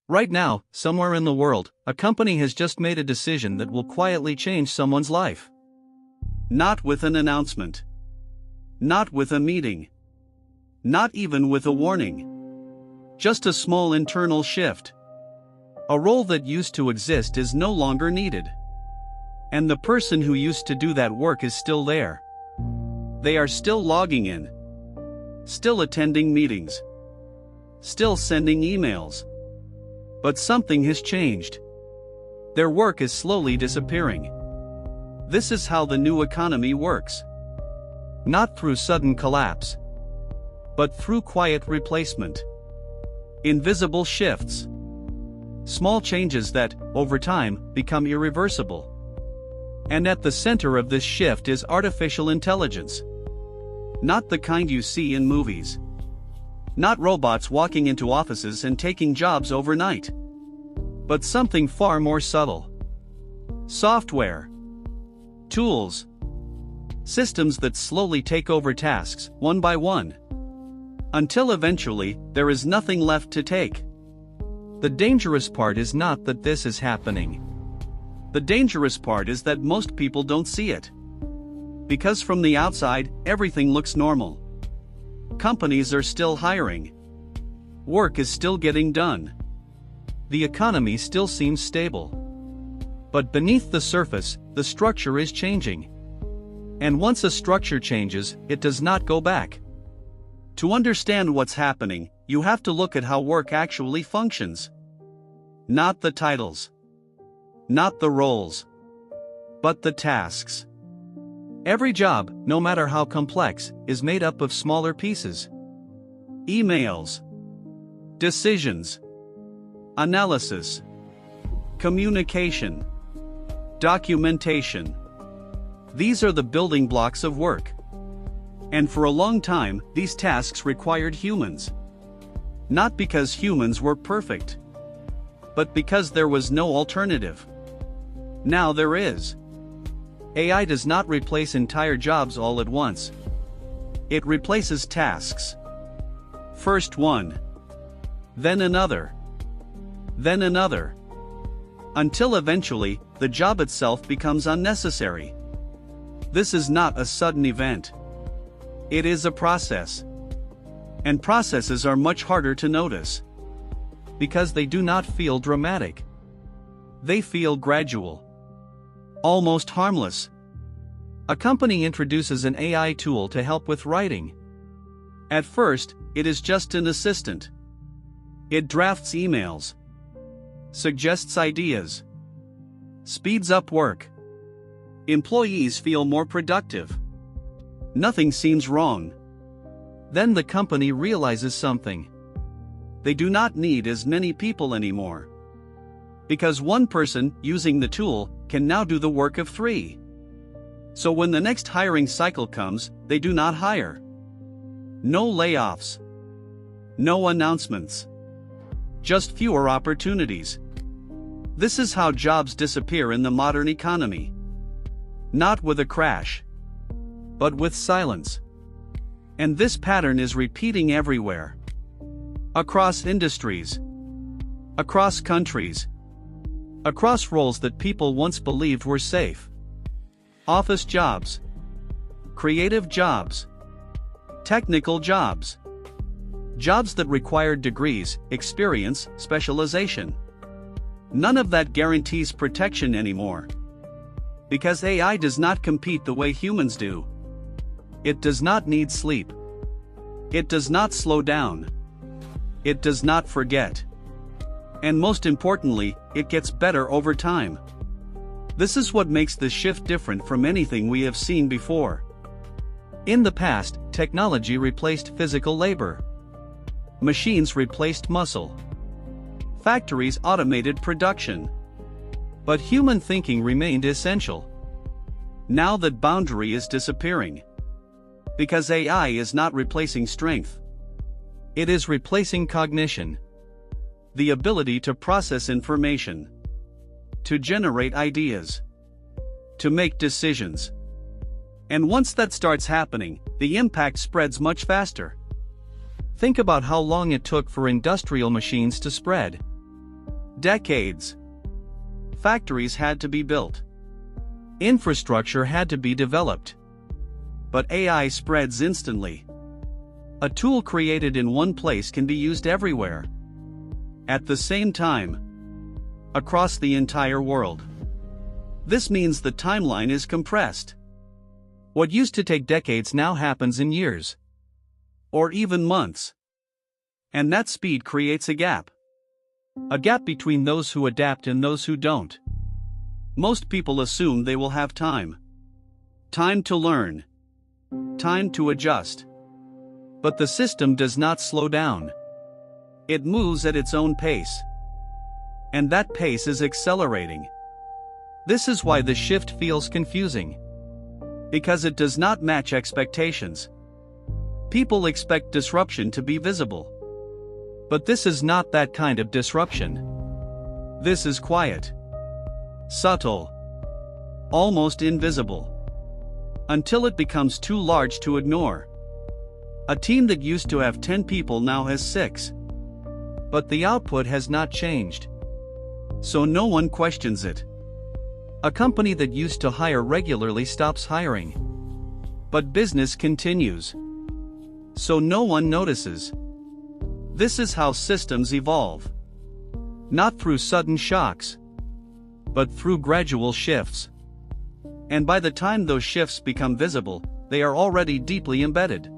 Right now, somewhere in the world, a company has just made a decision that will quietly change someone's life. Not with an announcement. Not with a meeting. Not even with a warning. Just a small internal shift. A role that used to exist is no longer needed. And the person who used to do that work is still there. They are still logging in. Still attending meetings. Still sending emails. But something has changed. Their work is slowly disappearing. This is how the new economy works. Not through sudden collapse, but through quiet replacement. Invisible shifts. Small changes that, over time, become irreversible. And at the center of this shift is artificial intelligence. Not the kind you see in movies. Not robots walking into offices and taking jobs overnight. But something far more subtle. Software. Tools. Systems that slowly take over tasks, one by one. Until eventually, there is nothing left to take. The dangerous part is not that this is happening. The dangerous part is that most people don't see it. Because from the outside, everything looks normal. Companies are still hiring. Work is still getting done. The economy still seems stable. But beneath the surface, the structure is changing. And once a structure changes, it does not go back. To understand what's happening, you have to look at how work actually functions. Not the titles. Not the roles. But the tasks. Every job, no matter how complex, is made up of smaller pieces. Emails. Decisions. Analysis. Communication. Documentation. These are the building blocks of work. And for a long time, these tasks required humans. Not because humans were perfect, but because there was no alternative. Now there is. AI does not replace entire jobs all at once. It replaces tasks. First one. Then another. Then another. Until eventually, the job itself becomes unnecessary. This is not a sudden event. It is a process. And processes are much harder to notice. Because they do not feel dramatic. They feel gradual. Almost harmless. A company introduces an AI tool to help with writing. At first, it is just an assistant. It drafts emails. Suggests ideas. Speeds up work. Employees feel more productive. Nothing seems wrong. Then the company realizes something. They do not need as many people anymore. Because one person, using the tool, can now do the work of 3. So when the next hiring cycle comes, they do not hire. No layoffs. No announcements. Just fewer opportunities. This is how jobs disappear in the modern economy. Not with a crash, but with silence. And this pattern is repeating everywhere. Across industries. Across countries. Across roles that people once believed were safe. Office jobs. Creative jobs. Technical jobs. Jobs that required degrees, experience, specialization. None of that guarantees protection anymore. Because AI does not compete the way humans do. It does not need sleep. It does not slow down. It does not forget. And most importantly, it gets better over time. This is what makes this shift different from anything we have seen before. In the past, technology replaced physical labor. Machines replaced muscle. Factories automated production. But human thinking remained essential. Now that boundary is disappearing. Because AI is not replacing strength. It is replacing cognition. The ability to process information. To generate ideas. To make decisions. And once that starts happening, the impact spreads much faster. Think about how long it took for industrial machines to spread. Decades. Factories had to be built. Infrastructure had to be developed. But AI spreads instantly. A tool created in one place can be used everywhere. At the same time. Across the entire world. This means the timeline is compressed. What used to take decades now happens in years. Or even months. And that speed creates a gap. A gap between those who adapt and those who don't. Most people assume they will have time. Time to learn. Time to adjust. But the system does not slow down. It moves at its own pace. And that pace is accelerating. This is why the shift feels confusing. Because it does not match expectations. People expect disruption to be visible. But this is not that kind of disruption. This is quiet. Subtle. Almost invisible. Until it becomes too large to ignore. A team that used to have 10 people now has 6. But the output has not changed. So no one questions it. A company that used to hire regularly stops hiring. But business continues. So no one notices. This is how systems evolve. Not through sudden shocks. But through gradual shifts. And by the time those shifts become visible, they are already deeply embedded.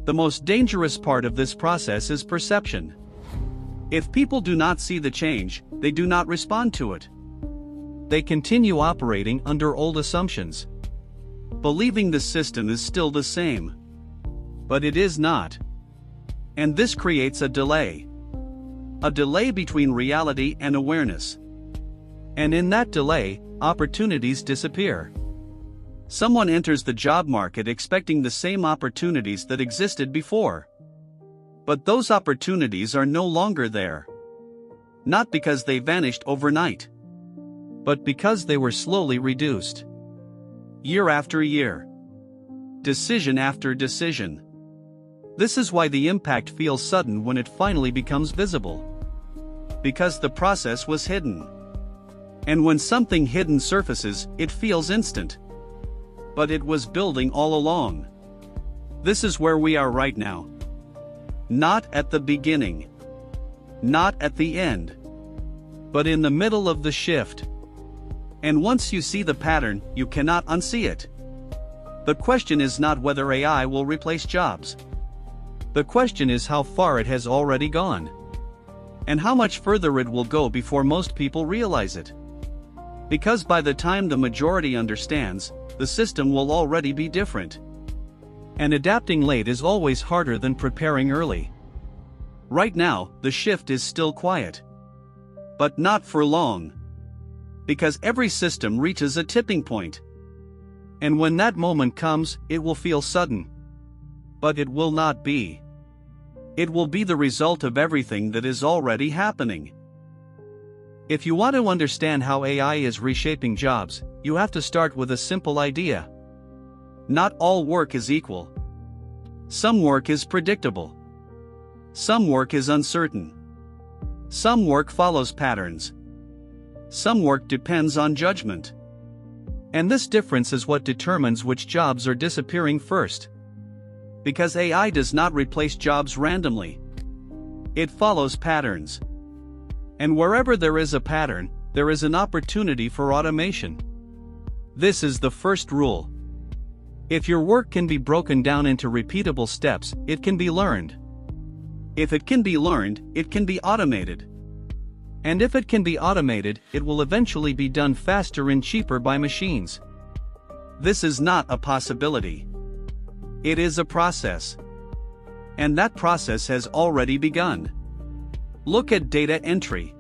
The most dangerous part of this process is perception. If people do not see the change, they do not respond to it. They continue operating under old assumptions. Believing the system is still the same. But it is not. And this creates a delay. A delay between reality and awareness. And in that delay, opportunities disappear. Someone enters the job market expecting the same opportunities that existed before. But those opportunities are no longer there. Not because they vanished overnight. But because they were slowly reduced. Year after year. Decision after decision. This is why the impact feels sudden when it finally becomes visible. Because the process was hidden. And when something hidden surfaces, it feels instant. But it was building all along. This is where we are right now. Not at the beginning. Not at the end. But in the middle of the shift. And once you see the pattern, you cannot unsee it. The question is not whether AI will replace jobs. The question is how far it has already gone. And how much further it will go before most people realize it. Because by the time the majority understands, the system will already be different. And adapting late is always harder than preparing early. Right now, the shift is still quiet. But not for long. Because every system reaches a tipping point. And when that moment comes, it will feel sudden. But it will not be. It will be the result of everything that is already happening. If you want to understand how AI is reshaping jobs, you have to start with a simple idea. Not all work is equal. Some work is predictable. Some work is uncertain. Some work follows patterns. Some work depends on judgment. And this difference is what determines which jobs are disappearing first. Because AI does not replace jobs randomly. It follows patterns. And wherever there is a pattern, there is an opportunity for automation. This is the first rule. If your work can be broken down into repeatable steps, it can be learned. If it can be learned, it can be automated. And if it can be automated, it will eventually be done faster and cheaper by machines. This is not a possibility. It is a process. And that process has already begun. Look at data entry.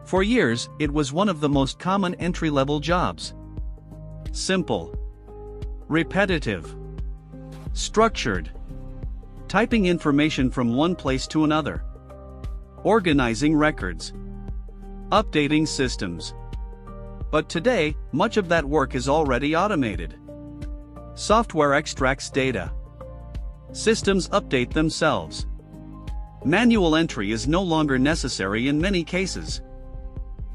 For years, it was one of the most common entry-level jobs. Simple. Repetitive. Structured. Typing information from one place to another. Organizing records. Updating systems. But today, much of that work is already automated. Software extracts data. Systems update themselves. Manual entry is no longer necessary in many cases.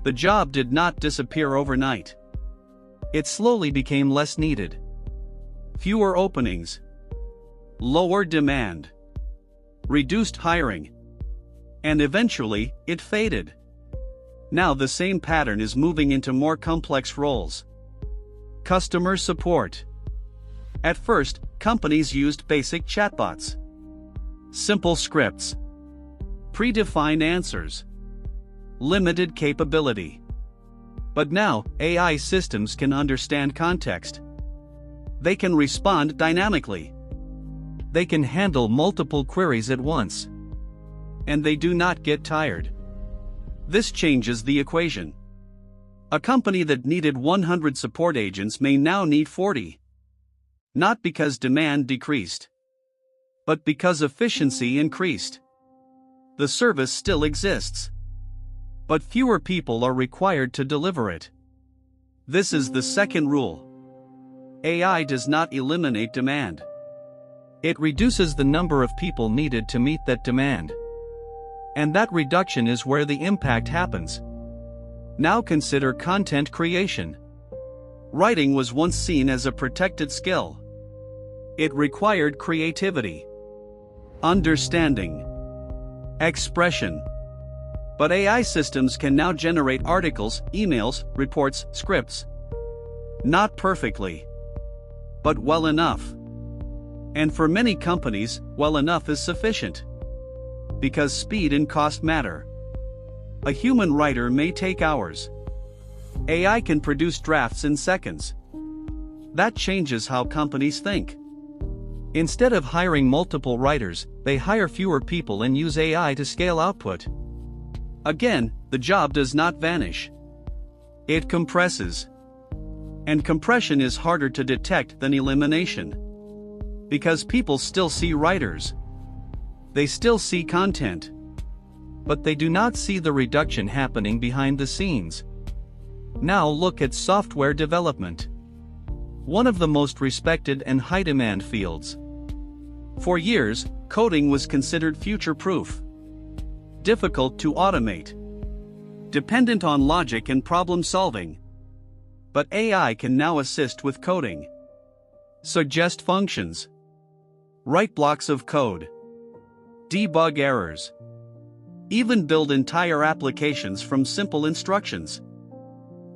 The job did not disappear overnight. It slowly became less needed. Fewer openings. Lower demand. Reduced hiring. And eventually, it faded. Now the same pattern is moving into more complex roles. Customer support. At first, companies used basic chatbots. Simple scripts. Predefined answers. Limited capability. But now, AI systems can understand context. They can respond dynamically. They can handle multiple queries at once. And they do not get tired. This changes the equation. A company that needed 100 support agents may now need 40. Not because demand decreased, but because efficiency increased. The service still exists, but fewer people are required to deliver it. This is the second rule. AI does not eliminate demand. It reduces the number of people needed to meet that demand. And that reduction is where the impact happens. Now consider content creation. Writing was once seen as a protected skill. It required creativity, understanding, expression. But AI systems can now generate articles, emails, reports, scripts. Not perfectly, but well enough. And for many companies, well enough is sufficient. Because speed and cost matter. A human writer may take hours. AI can produce drafts in seconds. That changes how companies think. Instead of hiring multiple writers, they hire fewer people and use AI to scale output. Again, the job does not vanish. It compresses. And compression is harder to detect than elimination. Because people still see writers. They still see content. But they do not see the reduction happening behind the scenes. Now look at software development. One of the most respected and high-demand fields. For years, coding was considered future-proof. Difficult to automate. Dependent on logic and problem-solving. But AI can now assist with coding. Suggest functions. Write blocks of code. Debug errors. Even build entire applications from simple instructions.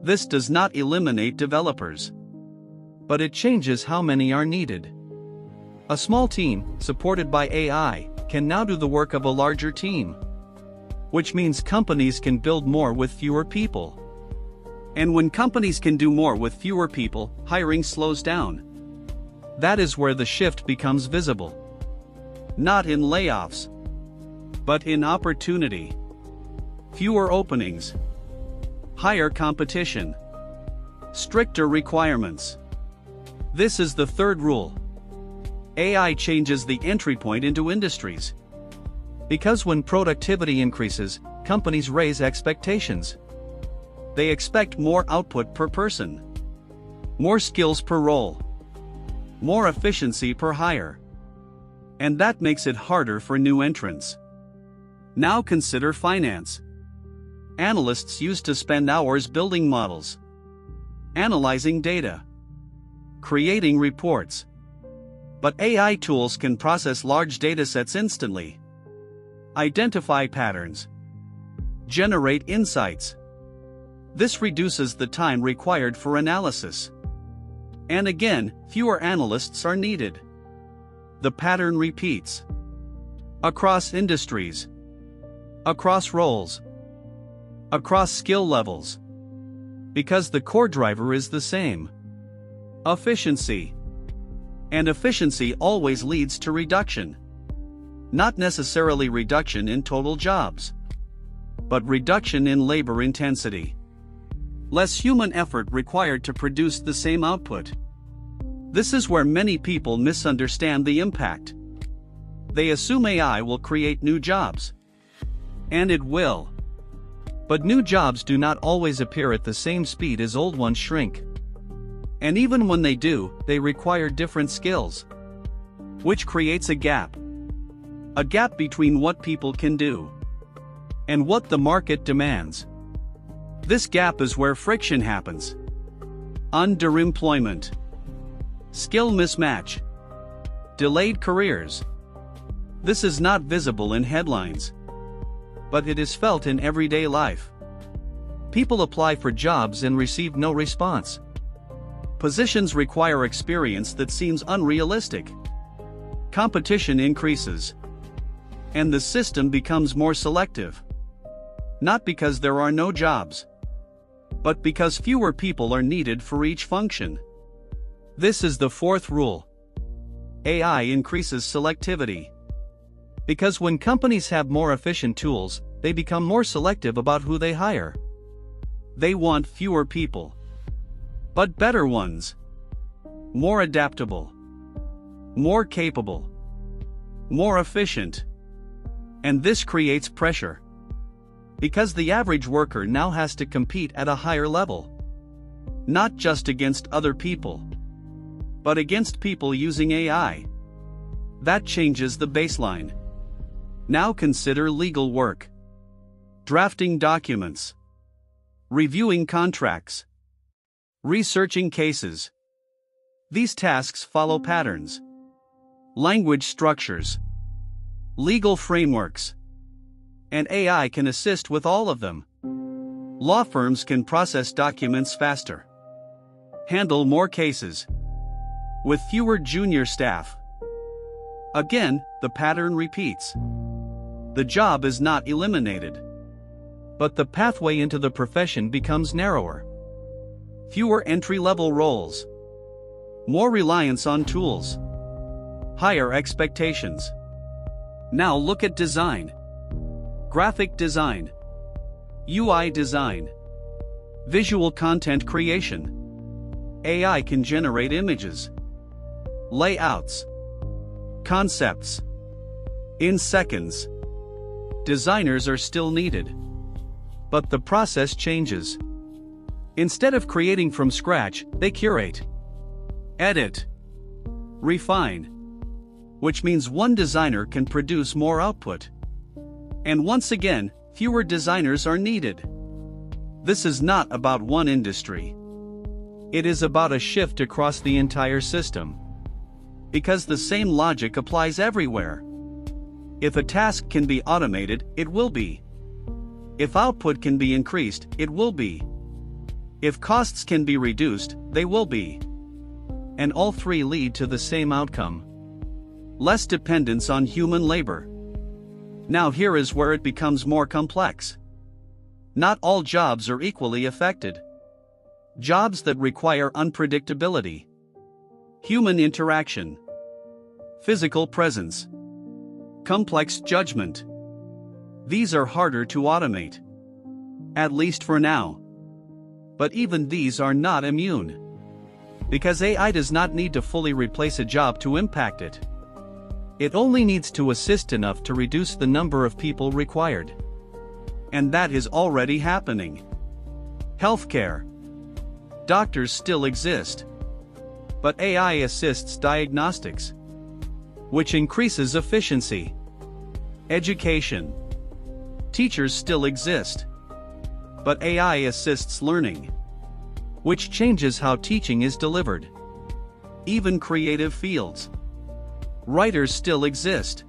This does not eliminate developers. But it changes how many are needed. A small team, supported by AI, can now do the work of a larger team. Which means companies can build more with fewer people. And when companies can do more with fewer people, hiring slows down. That is where the shift becomes visible. Not in layoffs, but in opportunity. Fewer openings. Higher competition. Stricter requirements. This is the third rule. AI changes the entry point into industries. Because when productivity increases, companies raise expectations. They expect more output per person. More skills per role. More efficiency per hire. And that makes it harder for new entrants. Now consider finance. Analysts used to spend hours building models, analyzing data, creating reports. But AI tools can process large datasets instantly, identify patterns, generate insights. This reduces the time required for analysis. And again, fewer analysts are needed. The pattern repeats. Across industries. Across roles. Across skill levels. Because the core driver is the same. Efficiency. And efficiency always leads to reduction. Not necessarily reduction in total jobs, but reduction in labor intensity. Less human effort required to produce the same output. This is where many people misunderstand the impact. They assume AI will create new jobs. And it will. But new jobs do not always appear at the same speed as old ones shrink. And even when they do, they require different skills. Which creates a gap. A gap between what people can do and what the market demands. This gap is where friction happens. Underemployment, skill mismatch, delayed careers. This is not visible in headlines, but it is felt in everyday life. People apply for jobs and receive no response. Positions require experience that seems unrealistic. Competition increases, and the system becomes more selective. Not because there are no jobs, but because fewer people are needed for each function. This is the fourth rule. AI increases selectivity. Because when companies have more efficient tools, they become more selective about who they hire. They want fewer people, but better ones. More adaptable, more capable, more efficient. And this creates pressure. Because the average worker now has to compete at a higher level. Not just against other people, but against people using AI. That changes the baseline. Now consider legal work. Drafting documents, reviewing contracts, researching cases. These tasks follow patterns, language structures, legal frameworks, and AI can assist with all of them. Law firms can process documents faster, handle more cases, with fewer junior staff. Again, the pattern repeats. The job is not eliminated, but the pathway into the profession becomes narrower. Fewer entry-level roles, more reliance on tools, higher expectations. Now look at design. Graphic design, UI design, visual content creation. AI can generate images, layouts, concepts in seconds. Designers are still needed, but the process changes. Instead of creating from scratch, they curate, edit, refine, which means one designer can produce more output. And once again, fewer designers are needed. This is not about one industry. It is about a shift across the entire system. Because the same logic applies everywhere. If a task can be automated, it will be. If output can be increased, it will be. If costs can be reduced, they will be. And all three lead to the same outcome. Less dependence on human labor. Now here is where it becomes more complex. Not all jobs are equally affected. Jobs that require unpredictability, human interaction, physical presence, complex judgment. These are harder to automate. At least for now. But even these are not immune. Because AI does not need to fully replace a job to impact it. It only needs to assist enough to reduce the number of people required. And that is already happening. Healthcare. Doctors still exist. But AI assists diagnostics, which increases efficiency. Education. Teachers still exist. But AI assists learning, which changes how teaching is delivered. Even creative fields. Writers still exist.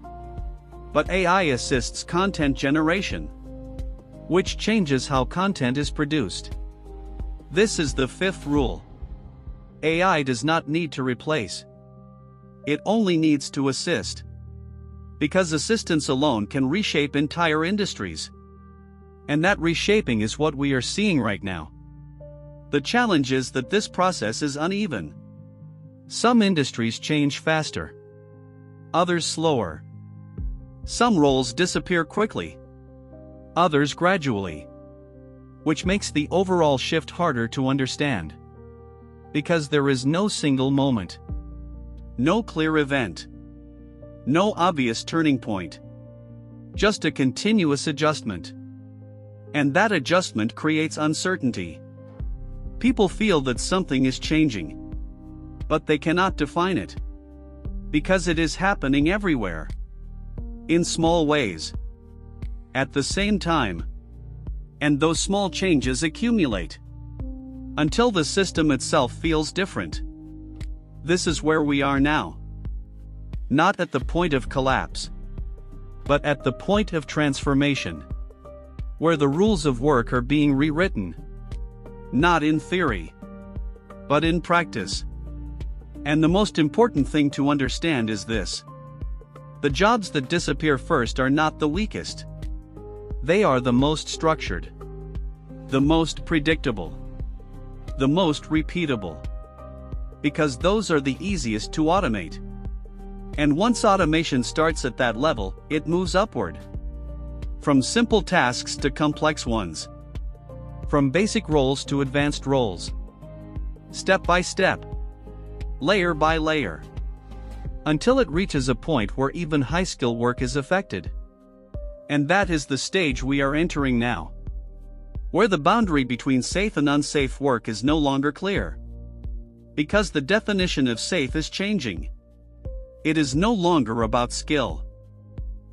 But AI assists content generation, which changes how content is produced. This is the fifth rule. AI does not need to replace. It only needs to assist. Because assistance alone can reshape entire industries. And that reshaping is what we are seeing right now. The challenge is that this process is uneven. Some industries change faster. Others slower. Some roles disappear quickly. Others gradually. Which makes the overall shift harder to understand. Because there is no single moment. No clear event. No obvious turning point. Just a continuous adjustment. And that adjustment creates uncertainty. People feel that something is changing. But they cannot define it. Because it is happening everywhere. in small ways, at the same time. And those small changes accumulate until the system itself feels different. This is where we are now. Not at the point of collapse, but at the point of transformation, where the rules of work are being rewritten, not in theory, but in practice. And the most important thing to understand is this: the jobs that disappear first are not the weakest. They are the most structured, the most predictable, the most repeatable. Because those are the easiest to automate. And once automation starts at that level, it moves upward. From simple tasks to complex ones. From basic roles to advanced roles. Step by step. Layer by layer. Until it reaches a point where even high-skill work is affected. And that is the stage we are entering now, where the boundary between safe and unsafe work is no longer clear. Because the definition of safe is changing. It is no longer about skill.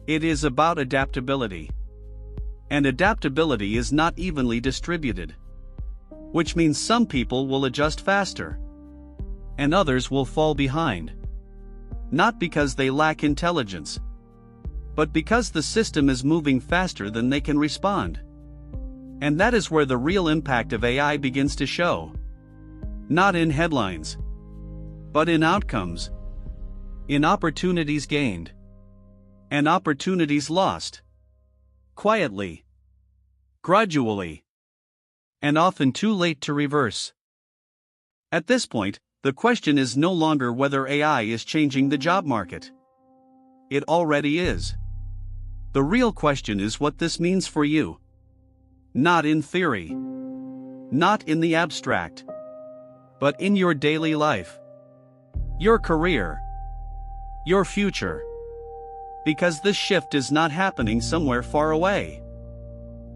It is about adaptability. And adaptability is not evenly distributed. Which means some people will adjust faster, and others will fall behind. Not because they lack intelligence, but because the system is moving faster than they can respond. And that is where the real impact of AI begins to show. Not in headlines, but in outcomes, in opportunities gained, and opportunities lost. Quietly, gradually, and often too late to reverse. At this point, the question is no longer whether AI is changing the job market. It already is. The real question is what this means for you. Not in theory. Not in the abstract. But in your daily life. Your career. Your future. Because this shift is not happening somewhere far away.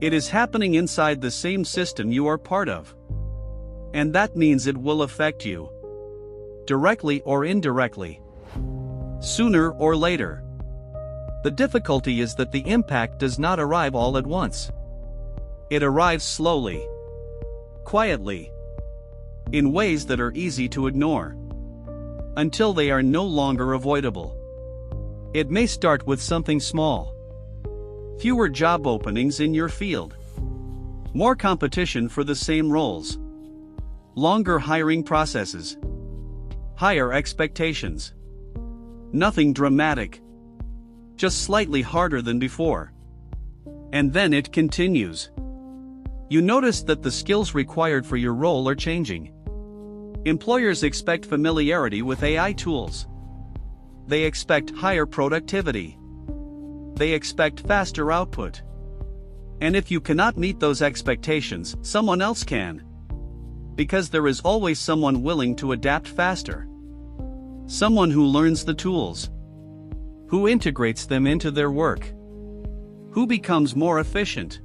It is happening inside the same system you are part of. And that means it will affect you. Directly or indirectly. Sooner or later. The difficulty is that the impact does not arrive all at once. It arrives slowly, quietly, in ways that are easy to ignore, until they are no longer avoidable. It may start with something small. Fewer job openings in your field. More competition for the same roles. Longer hiring processes. Higher expectations. Nothing dramatic. Just slightly harder than before. And then it continues. You notice that the skills required for your role are changing. Employers expect familiarity with AI tools. They expect higher productivity. They expect faster output. And if you cannot meet those expectations, someone else can. Because there is always someone willing to adapt faster. Someone who learns the tools. Who integrates them into their work. Who becomes more efficient.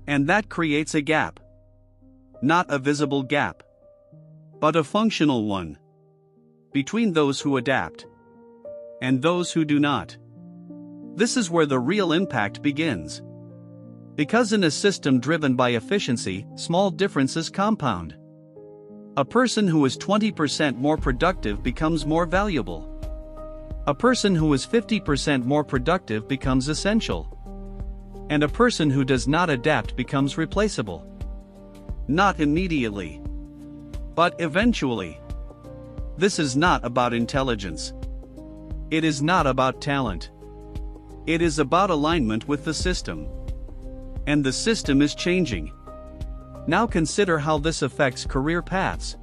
And that creates a gap. Not a visible gap, but a functional one. Between those who adapt and those who do not. This is where the real impact begins. Because in a system driven by efficiency, small differences compound. A person who is 20% more productive becomes more valuable. A person who is 50% more productive becomes essential. And a person who does not adapt becomes replaceable. Not immediately, but eventually. This is not about intelligence. It is not about talent. It is about alignment with the system. And the system is changing. Now consider how this affects career paths.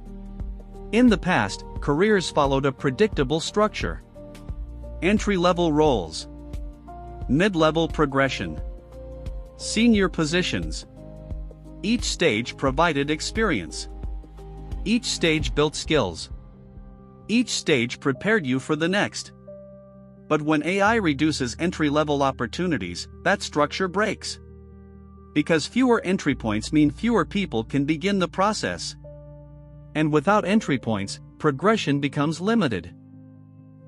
In the past, careers followed a predictable structure. Entry-level roles. Mid-level progression. Senior positions. Each stage provided experience. Each stage built skills. Each stage prepared you for the next. But when AI reduces entry-level opportunities, that structure breaks. Because fewer entry points mean fewer people can begin the process. And without entry points, progression becomes limited.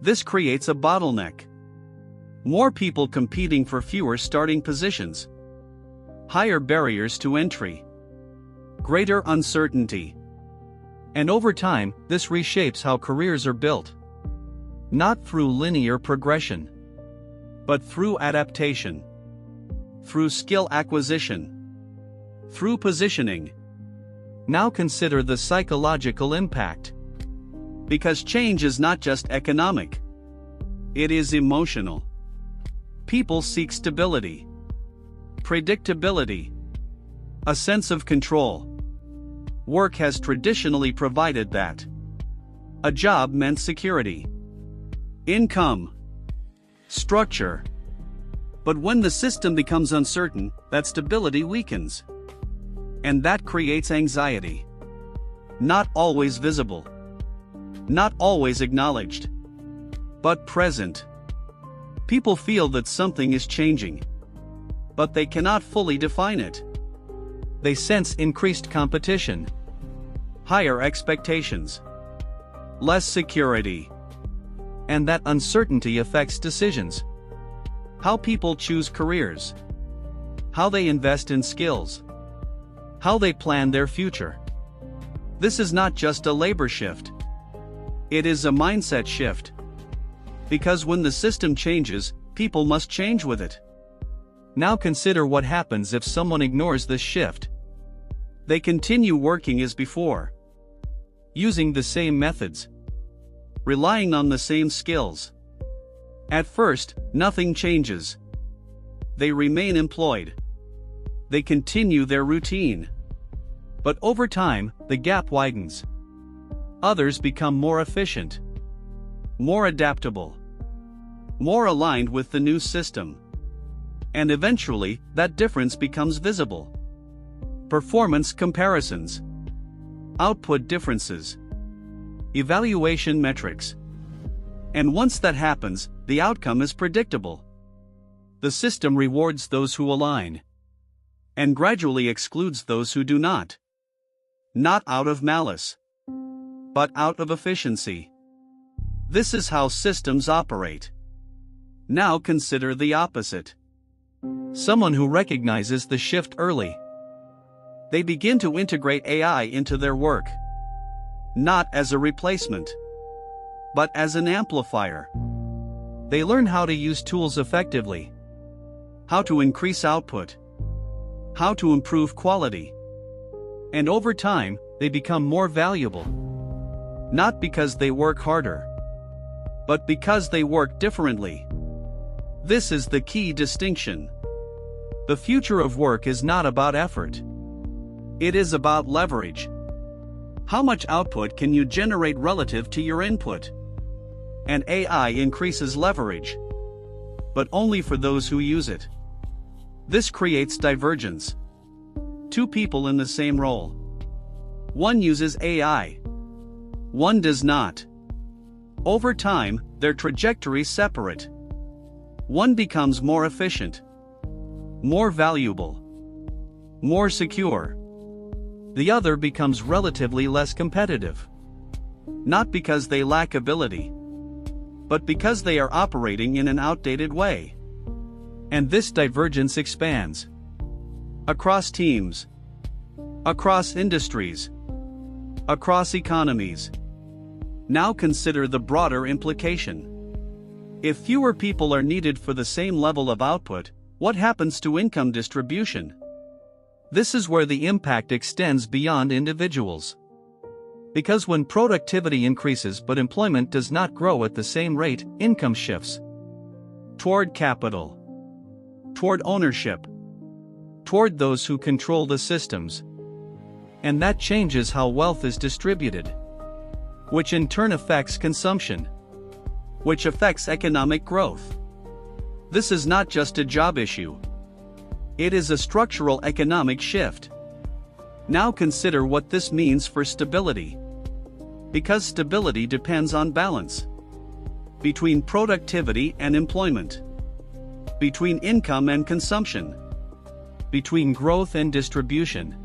This creates a bottleneck. More people competing for fewer starting positions. Higher barriers to entry. Greater uncertainty. And over time, this reshapes how careers are built. Not through linear progression, but through adaptation. Through skill acquisition. Through positioning. Now consider the psychological impact. Because change is not just economic. It is emotional. People seek stability, predictability, a sense of control. Work has traditionally provided that. A job meant security, income, structure. But when the system becomes uncertain, that stability weakens. And that creates anxiety. Not always visible. Not always acknowledged. But present. People feel that something is changing. But they cannot fully define it. They sense increased competition. Higher expectations. Less security. And that uncertainty affects decisions. How people choose careers. How they invest in skills. How they plan their future. This is not just a labor shift. It is a mindset shift. Because when the system changes, people must change with it. Now consider what happens if someone ignores this shift. They continue working as before. Using the same methods. Relying on the same skills. At first, nothing changes. They remain employed. They continue their routine. But over time, the gap widens. Others become more efficient. More adaptable. More aligned with the new system. And eventually, that difference becomes visible. Performance comparisons. Output differences. Evaluation metrics. And once that happens, the outcome is predictable. The system rewards those who align. And gradually excludes those who do not. Not out of malice. But out of efficiency. This is how systems operate. Now consider the opposite. Someone who recognizes the shift early. They begin to integrate AI into their work. Not as a replacement, but as an amplifier. They learn how to use tools effectively. How to increase output. How to improve quality. And over time, they become more valuable. Not because they work harder, but because they work differently. This is the key distinction. The future of work is not about effort. It is about leverage. How much output can you generate relative to your input? And AI increases leverage. But only for those who use it. This creates divergence. Two people in the same role. One uses AI. One does not. Over time, their trajectories separate. One becomes more efficient, more valuable, more secure. The other becomes relatively less competitive. Not because they lack ability, but because they are operating in an outdated way. And this divergence expands. Across teams. Across industries. Across economies. Now consider the broader implication. If fewer people are needed for the same level of output, what happens to income distribution? This is where the impact extends beyond individuals. Because when productivity increases but employment does not grow at the same rate, income shifts toward capital, toward ownership, toward those who control the systems. And that changes how wealth is distributed, which in turn affects consumption, which affects economic growth. This is not just a job issue. It is a structural economic shift. Now consider what this means for stability. Because stability depends on balance. Between productivity and employment. Between income and consumption. Between growth and distribution.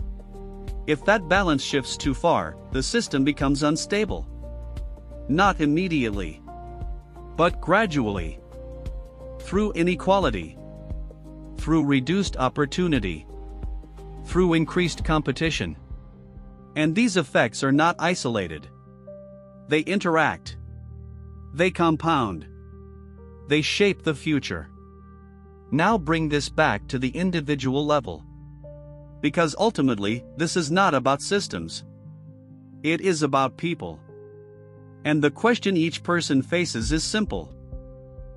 If that balance shifts too far, the system becomes unstable. Not immediately, but gradually. through inequality, through reduced opportunity, through increased competition. And these effects are not isolated. They interact. They compound. They shape the future. Now bring this back to the individual level. Because ultimately, this is not about systems. It is about people. And the question each person faces is simple.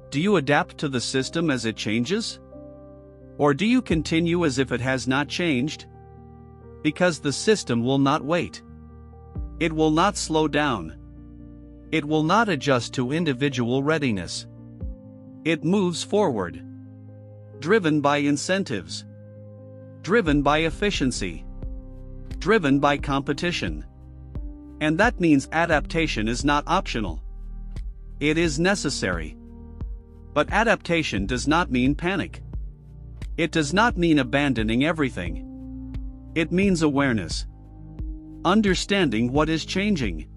Do you adapt to the system as it changes? Or do you continue as if it has not changed? Because the system will not wait. It will not slow down. It will not adjust to individual readiness. It moves forward. Driven by incentives. Driven by efficiency. Driven by competition. And that means adaptation is not optional. It is necessary. But adaptation does not mean panic. It does not mean abandoning everything. It means awareness. Understanding what is changing.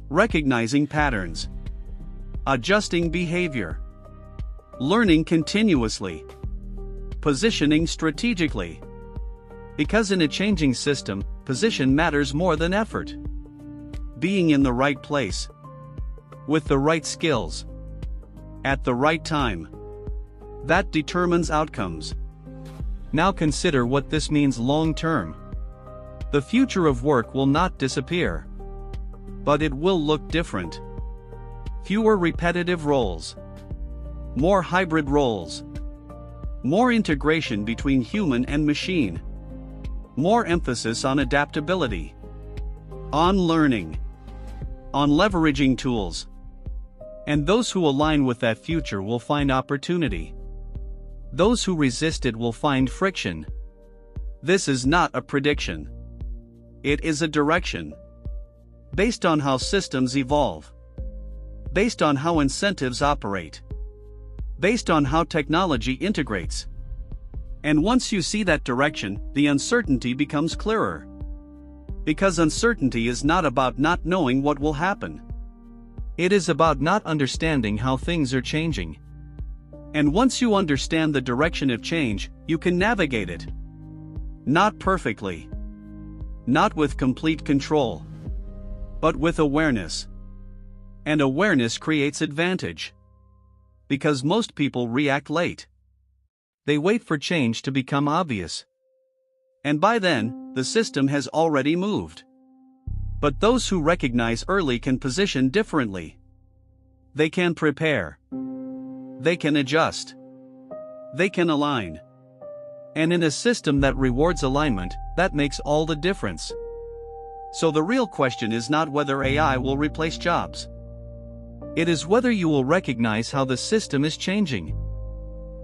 Recognizing patterns. Adjusting behavior. Learning continuously. Positioning strategically. Because in a changing system, position matters more than effort. Being in the right place. With the right skills. At the right time. That determines outcomes. Now consider what this means long term. The future of work will not disappear. But it will look different. Fewer repetitive roles. More hybrid roles. More integration between human and machine. More emphasis on adaptability. On learning. On leveraging tools. And those who align with that future will find opportunity. Those who resist it will find friction. This is not a prediction. It is a direction. Based on how systems evolve. Based on how incentives operate. Based on how technology integrates. And once you see that direction, the uncertainty becomes clearer. Because uncertainty is not about not knowing what will happen. It is about not understanding how things are changing. And once you understand the direction of change, you can navigate it. Not perfectly. Not with complete control. But with awareness. And awareness creates advantage. Because most people react late. They wait for change to become obvious. And by then, the system has already moved. But those who recognize early can position differently. They can prepare. They can adjust. They can align. And in a system that rewards alignment, that makes all the difference. So the real question is not whether AI will replace jobs. It is whether you will recognize how the system is changing.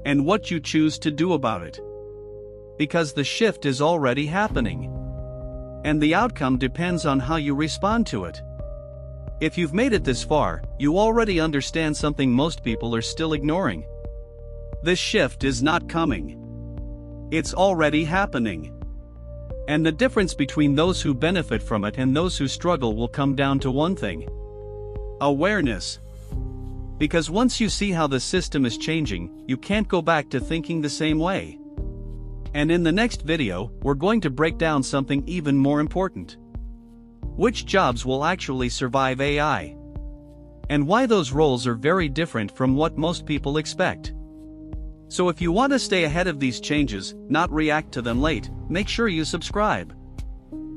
And what you choose to do about it. Because the shift is already happening. And the outcome depends on how you respond to it. If you've made it this far, you already understand something most people are still ignoring. This shift is not coming. It's already happening. And the difference between those who benefit from it and those who struggle will come down to one thing. Awareness. Because once you see how the system is changing, you can't go back to thinking the same way. And in the next video, we're going to break down something even more important. Which jobs will actually survive AI? And why those roles are very different from what most people expect. So if you want to stay ahead of these changes, not react to them late, make sure you subscribe.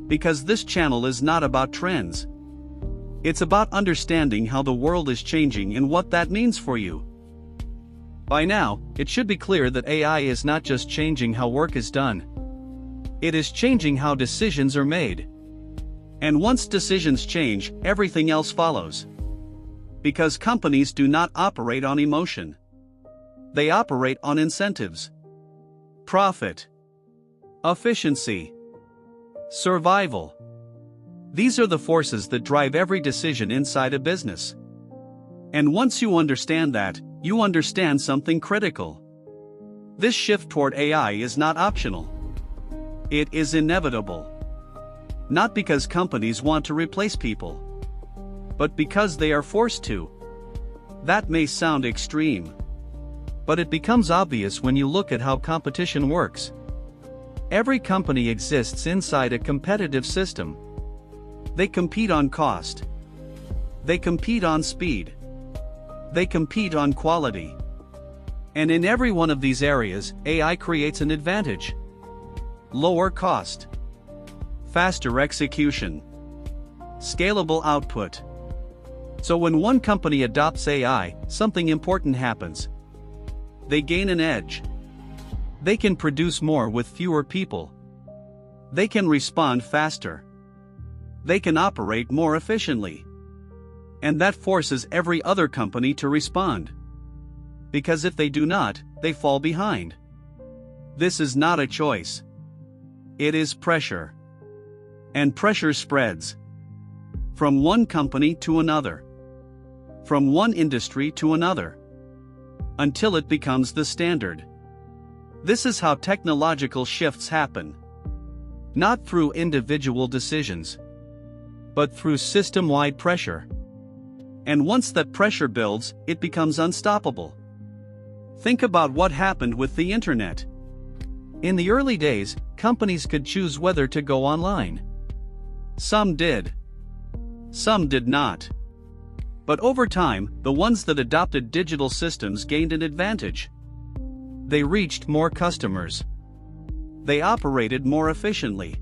Because this channel is not about trends. It's about understanding how the world is changing and what that means for you. By now, it should be clear that AI is not just changing how work is done. It is changing how decisions are made. And once decisions change, everything else follows. Because companies do not operate on emotion. They operate on incentives. Profit. Efficiency. Survival. These are the forces that drive every decision inside a business. And once you understand that, you understand something critical. This shift toward AI is not optional. It is inevitable. Not because companies want to replace people, but because they are forced to. That may sound extreme. But it becomes obvious when you look at how competition works. Every company exists inside a competitive system. They compete on cost. They compete on speed. They compete on quality. And in every one of these areas, AI creates an advantage. Lower cost. Faster execution. Scalable output. So when one company adopts AI, something important happens. They gain an edge. They can produce more with fewer people. They can respond faster. They can operate more efficiently. And that forces every other company to respond. Because if they do not, they fall behind. This is not a choice. It is pressure. And pressure spreads. From one company to another. From one industry to another. Until it becomes the standard. This is how technological shifts happen. Not through individual decisions, but through system-wide pressure. And once that pressure builds, it becomes unstoppable. Think about what happened with the internet. In the early days, companies could choose whether to go online. Some did. Some did not. But over time, the ones that adopted digital systems gained an advantage. They reached more customers. They operated more efficiently.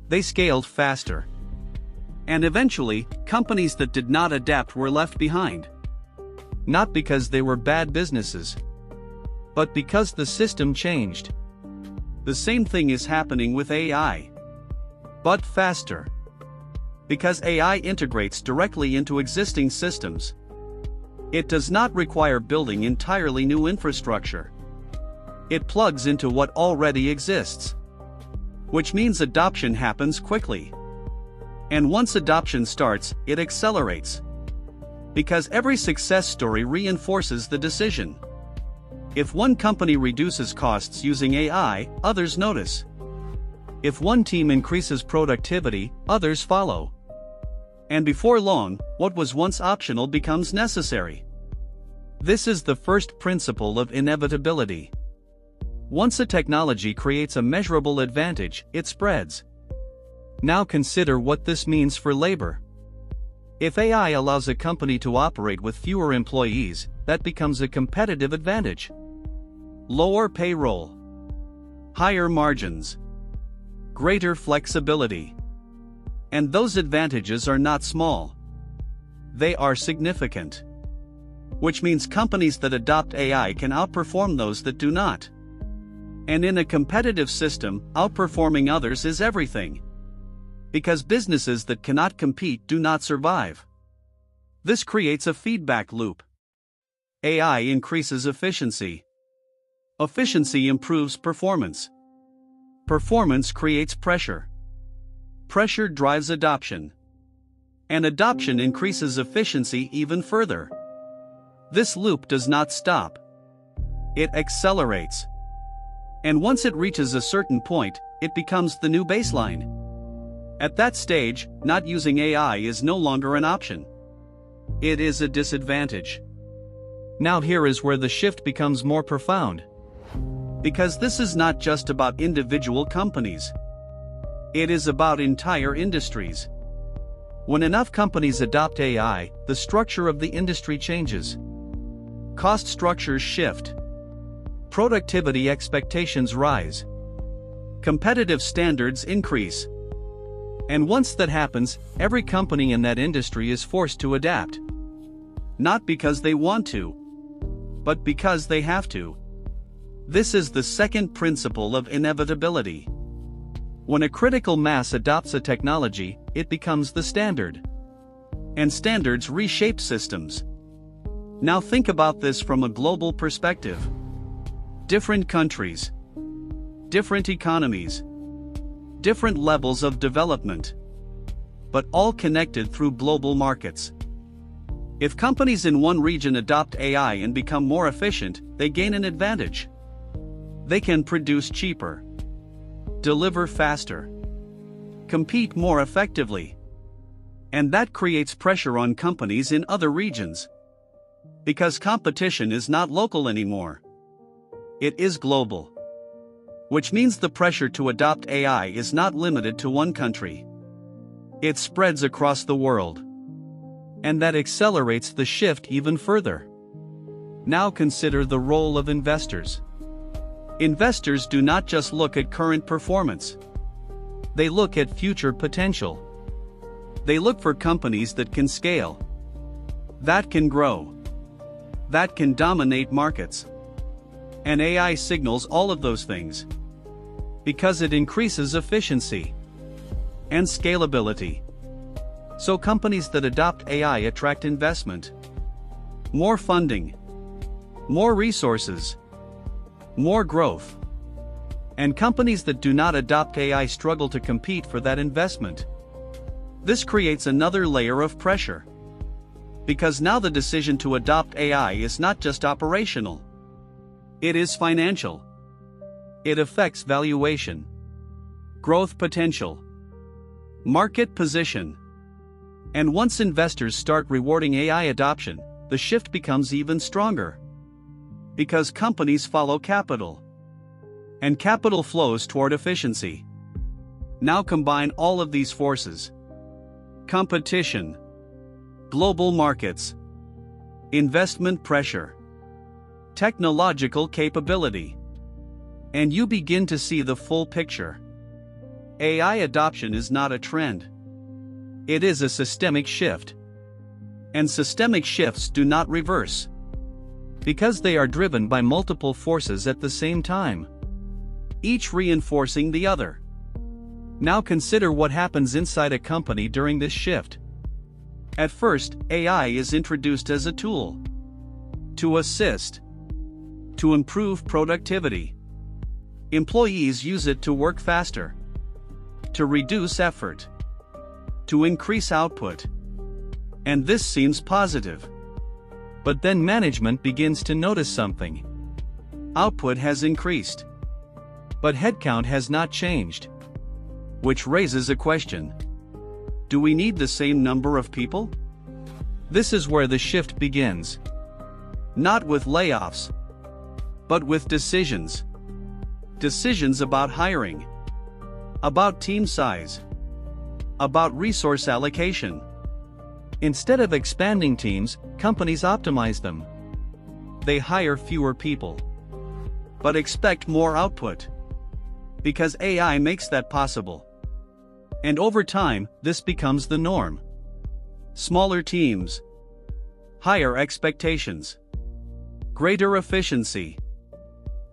They scaled faster. And eventually, companies that did not adapt were left behind. Not because they were bad businesses, but because the system changed. The same thing is happening with AI. But faster. Because AI integrates directly into existing systems. It does not require building entirely new infrastructure. It plugs into what already exists. Which means adoption happens quickly. And once adoption starts, it accelerates. Because every success story reinforces the decision. If one company reduces costs using AI, others notice. If one team increases productivity, others follow. And before long, what was once optional becomes necessary. This is the first principle of inevitability. Once a technology creates a measurable advantage, it spreads. Now consider what this means for labor. If AI allows a company to operate with fewer employees, that becomes a competitive advantage. Lower payroll. Higher margins. Greater flexibility. And those advantages are not small. They are significant. Which means companies that adopt AI can outperform those that do not. And in a competitive system, outperforming others is everything. Because businesses that cannot compete do not survive. This creates a feedback loop. AI increases efficiency. Efficiency improves performance. Performance creates pressure. Pressure drives adoption. And adoption increases efficiency even further. This loop does not stop. It accelerates. And once it reaches a certain point, it becomes the new baseline. At that stage, not using AI is no longer an option. It is a disadvantage. Now here is where the shift becomes more profound. Because this is not just about individual companies. It is about entire industries. When enough companies adopt AI, the structure of the industry changes. Cost structures shift. Productivity expectations rise. Competitive standards increase. And once that happens, every company in that industry is forced to adapt. Not because they want to, but because they have to. This is the second principle of inevitability. When a critical mass adopts a technology, it becomes the standard. And standards reshape systems. Now think about this from a global perspective. Different countries. Different economies. Different levels of development. But all connected through global markets. If companies in one region adopt AI and become more efficient, they gain an advantage. They can produce cheaper. Deliver faster. Compete more effectively. And that creates pressure on companies in other regions. Because competition is not local anymore. It is global. Which means the pressure to adopt AI is not limited to one country. It spreads across the world. And that accelerates the shift even further. Now consider the role of investors. Investors do not just look at current performance. They look at future potential. They look for companies that can scale, that can grow, that can dominate markets. And AI signals all of those things. Because it increases efficiency and scalability. So companies that adopt AI attract investment, more funding, more resources, more growth. And companies that do not adopt AI struggle to compete for that investment. This creates another layer of pressure. Because now the decision to adopt AI is not just operational. It is financial. It affects valuation, growth potential, market position. And once investors start rewarding AI adoption, the shift becomes even stronger. Because companies follow capital. And capital flows toward efficiency. Now combine all of these forces. Competition, global markets, investment pressure, technological capability. And you begin to see the full picture. AI adoption is not a trend. It is a systemic shift. And systemic shifts do not reverse. Because they are driven by multiple forces at the same time, each reinforcing the other. Now consider what happens inside a company during this shift. At first, AI is introduced as a tool to assist, to improve productivity. Employees use it to work faster, to reduce effort, to increase output. And this seems positive. But then management begins to notice something. Output has increased, but headcount has not changed. Which raises a question. Do we need the same number of people? This is where the shift begins. Not with layoffs, but with decisions. Decisions about hiring, about team size, about resource allocation. Instead of expanding teams, companies optimize them. They hire fewer people, but expect more output. Because AI makes that possible. And over time, this becomes the norm. Smaller teams, higher expectations, greater efficiency.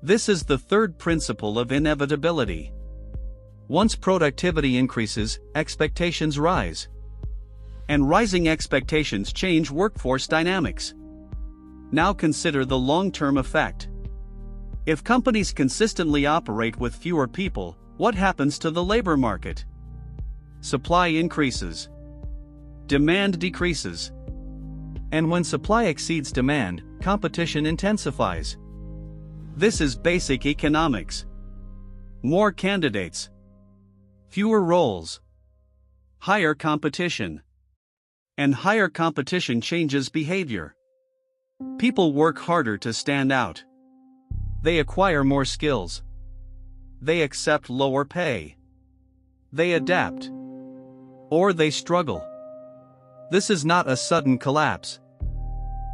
This is the third principle of inevitability. Once productivity increases, expectations rise. And rising expectations change workforce dynamics. Now consider the long-term effect. If companies consistently operate with fewer people, what happens to the labor market? Supply increases. Demand decreases. And when supply exceeds demand, competition intensifies. This is basic economics. More candidates, fewer roles, higher competition. And higher competition changes behavior. People work harder to stand out. They acquire more skills. They accept lower pay. They adapt. Or they struggle. This is not a sudden collapse.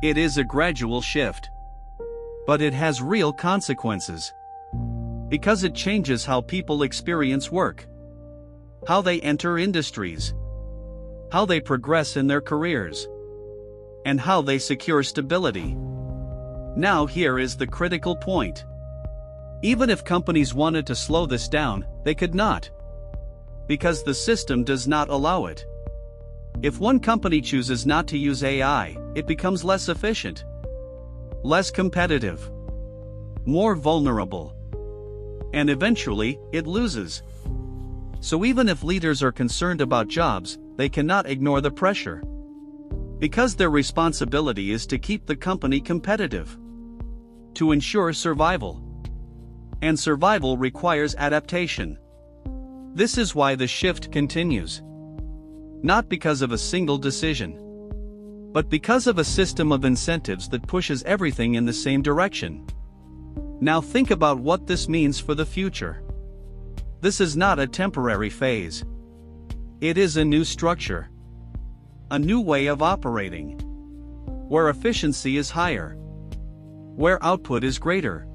It is a gradual shift. But it has real consequences. Because it changes how people experience work, how they enter industries, how they progress in their careers, and how they secure stability. Now here is the critical point. Even if companies wanted to slow this down, they could not. Because the system does not allow it. If one company chooses not to use AI, it becomes less efficient, less competitive, more vulnerable, and eventually, it loses. So even if leaders are concerned about jobs, they cannot ignore the pressure. Because their responsibility is to keep the company competitive, to ensure survival. And survival requires adaptation. This is why the shift continues. Not because of a single decision, but because of a system of incentives that pushes everything in the same direction. Now think about what this means for the future. This is not a temporary phase. It is a new structure. A new way of operating. Where efficiency is higher. Where output is greater.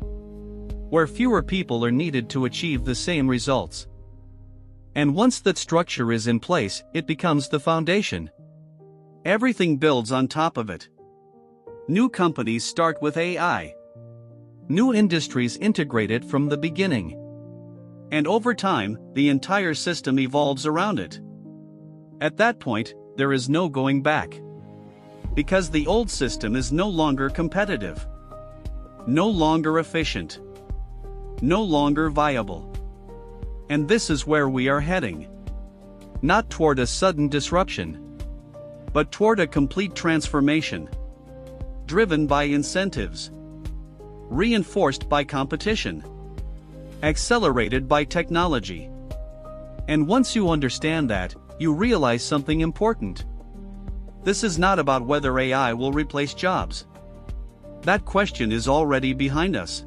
Where fewer people are needed to achieve the same results. And once that structure is in place, it becomes the foundation. Everything builds on top of it. New companies start with AI. New industries integrate it from the beginning. And over time, the entire system evolves around it. At that point, there is no going back. Because the old system is no longer competitive. No longer efficient. No longer viable. And this is where we are heading. Not toward a sudden disruption, but toward a complete transformation. Driven by incentives. Reinforced by competition. Accelerated by technology. And once you understand that, you realize something important. This is not about whether AI will replace jobs. That question is already behind us.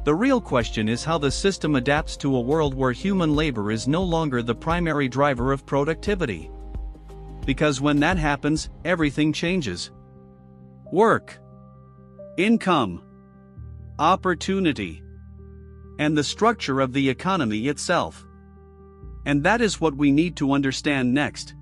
The real question is how the system adapts to a world where human labor is no longer the primary driver of productivity. Because when that happens, everything changes. Work, income, opportunity, and the structure of the economy itself. And that is what we need to understand next.